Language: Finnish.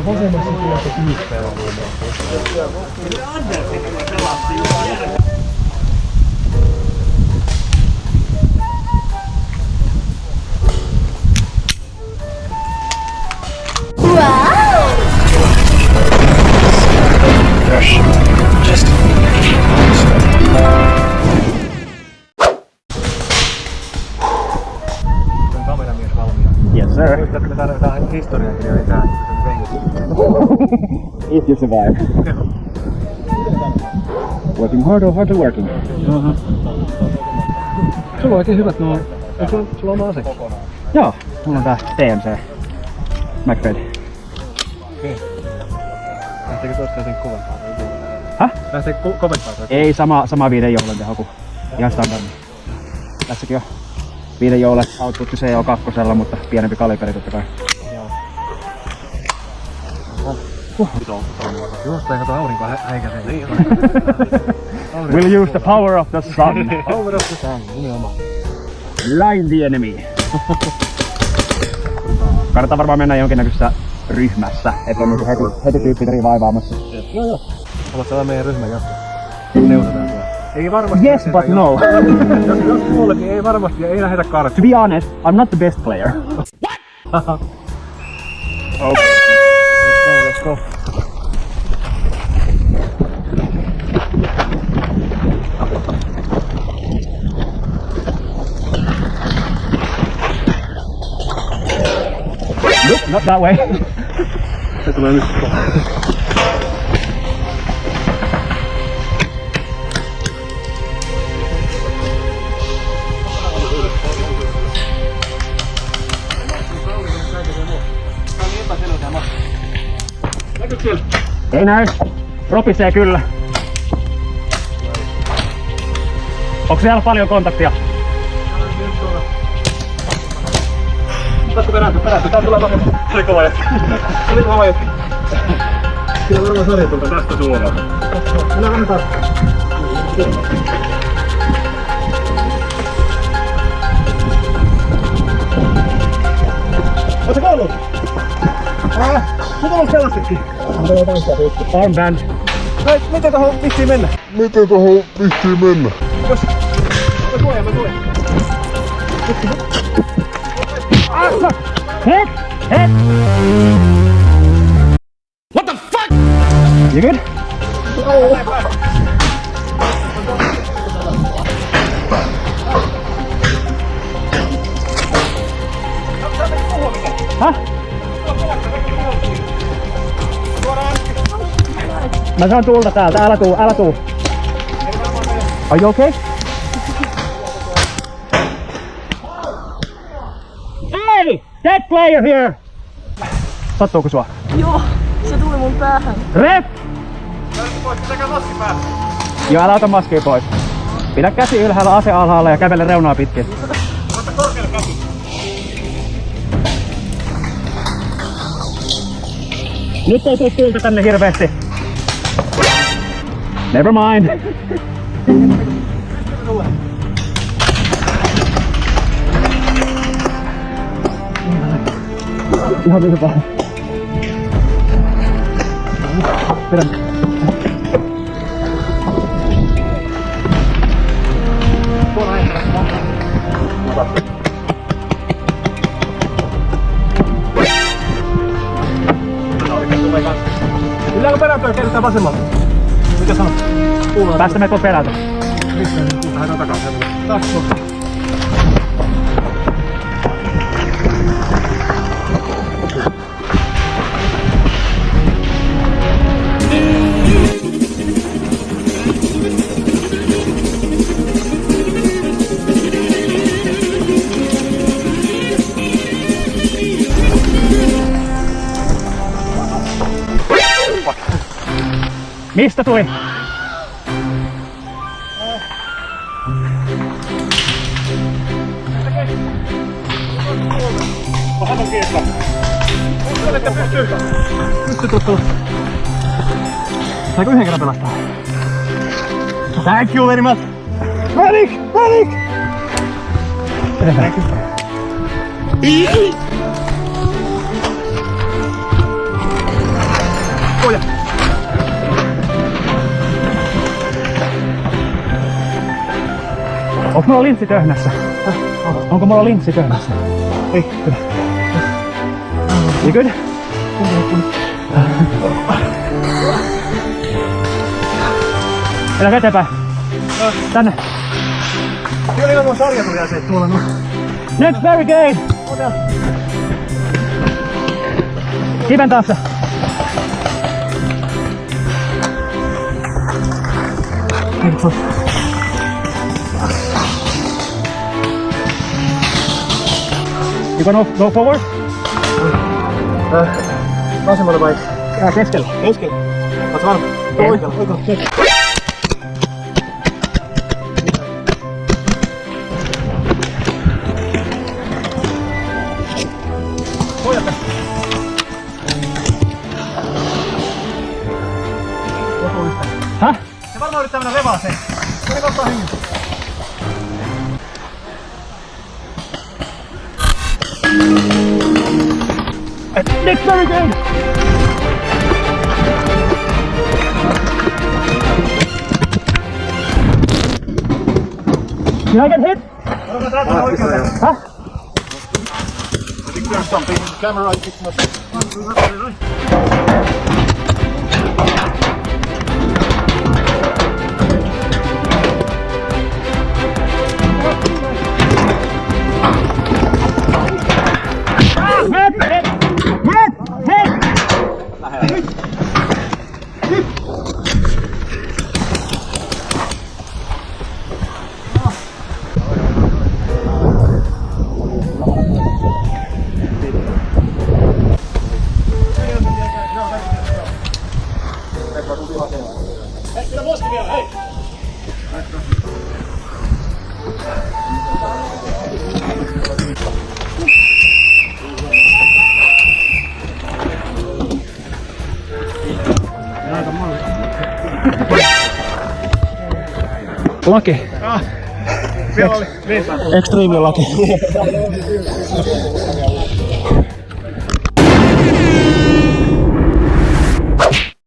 Vasemmassa tuossa kyyppejä. Yes, sir. Muistatko, me tarvitaan historiankirjoja tähän? If you survive. Working hard or hardly working? Sulla on oikein hyvät nuo. Sulla on oma ase? Joo, mulla on tää TMC. MacBed. Okei. Lähteekö toista jotenkin kovempaa? Häh? Lähteekö kovempaa? Ei, sama 5 joulen tehoku. Ihan standardi. Tässäkin on 5 joulen output CO2, mutta pienempi kaliberi totta kai. Juosta ei kato aurinko häikäisee. We'll use the power of the sun. Power of the sun, nimenomaan. Blind the enemy. Kannattaa varmaan mennä jonkinnäköisessä ryhmässä, että on heti tyyppit rivaivaamassa. Joo. Haluatko olla meidän ryhmän jatkoa? Neuvotaan tuolla. Ei varmasti. Yes, but no. Jos kuulekin, ei varmasti ja ei lähetä karttia. To be honest, I'm not the best player. What? Okay. Let's go. Nope, not that way. Se tulee nyt. Ei näy. Ropisee kyllä. Onko siellä paljon kontaktia? Tästä peräänty. Tää tulee vasemmin. Se oli kova jätkä. Se oli kova jätkä. Siinä varmaan sarjatulta tästä suoraan. Mennään vähän taas. Ootko ollut? Mitä on pelastetkin? Armband. Hei, miten tohon vissiin mennä? Jos... Mä tulen. Hit! What the fuck? You good? Häh? Mä saan tuulta täältä, älä tuu. Are you okay? Hey! Dead player here! Sattuuko sua? Joo, se tuli mun päähän. Rep! Pitäkää maski päällä. Joo, älä ota maskia pois. Pidä käsi ylhäällä, ase alhaalla ja kävele reunaa pitkin. Ota korkealle käsi. Nyt ei tuu tuulta tänne hirveesti. Never mind. Ihan hyvä. Pidä. Mennäänkö perääntöön ja käännetään vasemmalta? Mitä sanot? Päästä me tuon perältä. Missä on? Lähdetään takaisin. Taas tuosta. Mistä tuli? Ohan on kiesla. Uskon, että pystyy. Pystyy tuossa. Saiko yhden kerran pelastaa? Thank you very much. Medic! Onko mulla linssi töhnässä? Onko mulla linssi töhnässä? Ei, hyvä. You good? Mennään eteenpäin. Tänne. Kyllä ilman mun sarja tuli aseet tuolla. No. Next barricade! Kiven taakse. You gonna go forward? Vasemmalla vai? Keskellä. Keskellä. Ootko varma? Oikealla, oikealla. Pojat. Häh? Se varmaan yrittää mennä revaaseen. Se oli ottaa hengen. Next barricade! Did I get hit? Odotan täältä oikealta. Huh? I think there's something in the camera. I think Laki. Vielä oli. Extreme laki.